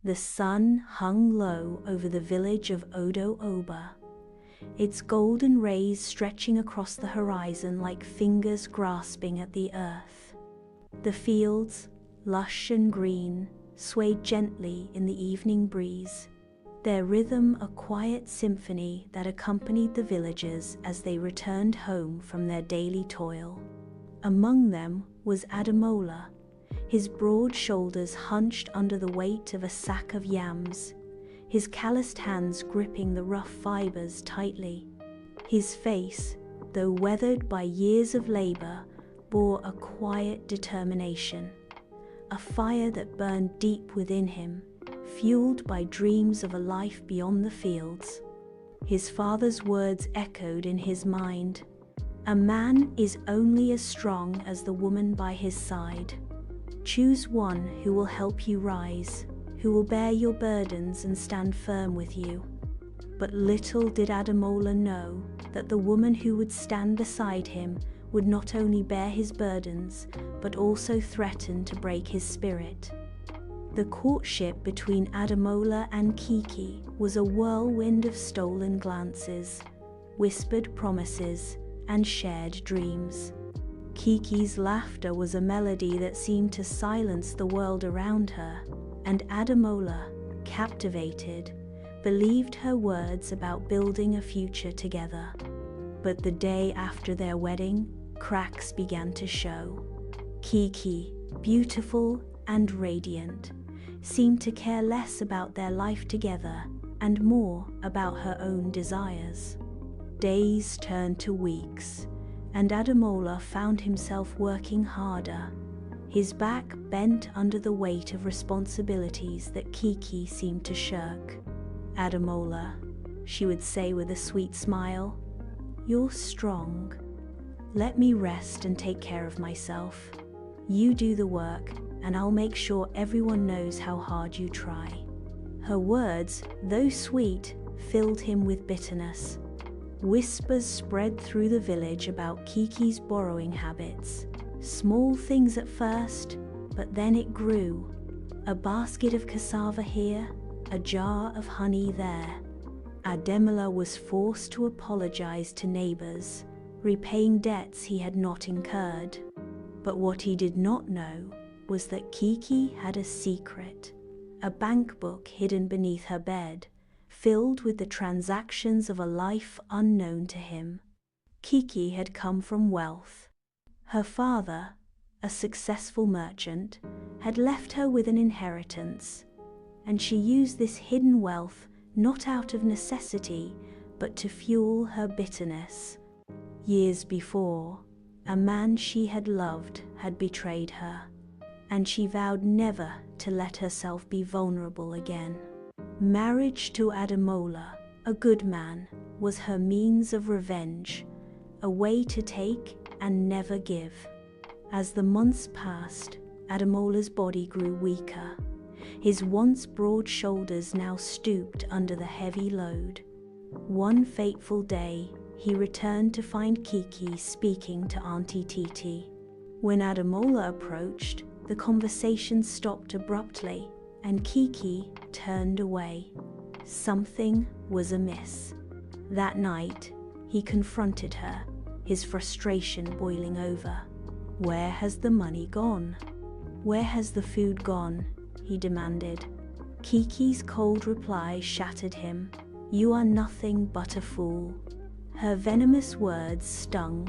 The sun hung low over the village of Odo Oba, its golden rays stretching across the horizon like fingers grasping at the earth. The fields, lush and green, swayed gently in the evening breeze, their rhythm a quiet symphony that accompanied the villagers as they returned home from their daily toil. Among them was Ademola, his broad shoulders hunched under the weight of a sack of yams, his calloused hands gripping the rough fibers tightly. His face, though weathered by years of labor, bore a quiet determination, a fire that burned deep within him, fueled by dreams of a life beyond the fields. His father's words echoed in his mind. A man is only as strong as the woman by his side. Choose one who will help you rise, who will bear your burdens and stand firm with you. But little did Ademola know that the woman who would stand beside him would not only bear his burdens, but also threaten to break his spirit. The courtship between Ademola and Kiki was a whirlwind of stolen glances, whispered promises, and shared dreams. Kiki's laughter was a melody that seemed to silence the world around her, and Ademola, captivated, believed her words about building a future together. But the day after their wedding, cracks began to show. Kiki, beautiful and radiant, seemed to care less about their life together and more about her own desires. Days turned to weeks, and Ademola found himself working harder, his back bent under the weight of responsibilities that Kiki seemed to shirk. "Ademola," she would say with a sweet smile, "you're strong. Let me rest and take care of myself. You do the work, and I'll make sure everyone knows how hard you try." Her words, though sweet, filled him with bitterness. Whispers spread through the village about Kiki's borrowing habits. Small things at first, but then it grew. A basket of cassava here, a jar of honey there. Ademola was forced to apologize to neighbors, repaying debts he had not incurred. But what he did not know was that Kiki had a secret, a bank book hidden beneath her bed, filled with the transactions of a life unknown to him. Kiki had come from wealth. Her father, a successful merchant, had left her with an inheritance, and she used this hidden wealth not out of necessity, but to fuel her bitterness. Years before, a man she had loved had betrayed her, and she vowed never to let herself be vulnerable again. Marriage to Ademola, a good man, was her means of revenge, a way to take and never give. As the months passed, Ademola's body grew weaker. His once broad shoulders now stooped under the heavy load. One fateful day, he returned to find Kiki speaking to Auntie Titi. When Ademola approached, the conversation stopped abruptly, and Kiki turned away. Something was amiss. That night, he confronted her, his frustration boiling over. "Where has the money gone? Where has the food gone?" he demanded. Kiki's cold reply shattered him. "You are nothing but a fool." Her venomous words stung,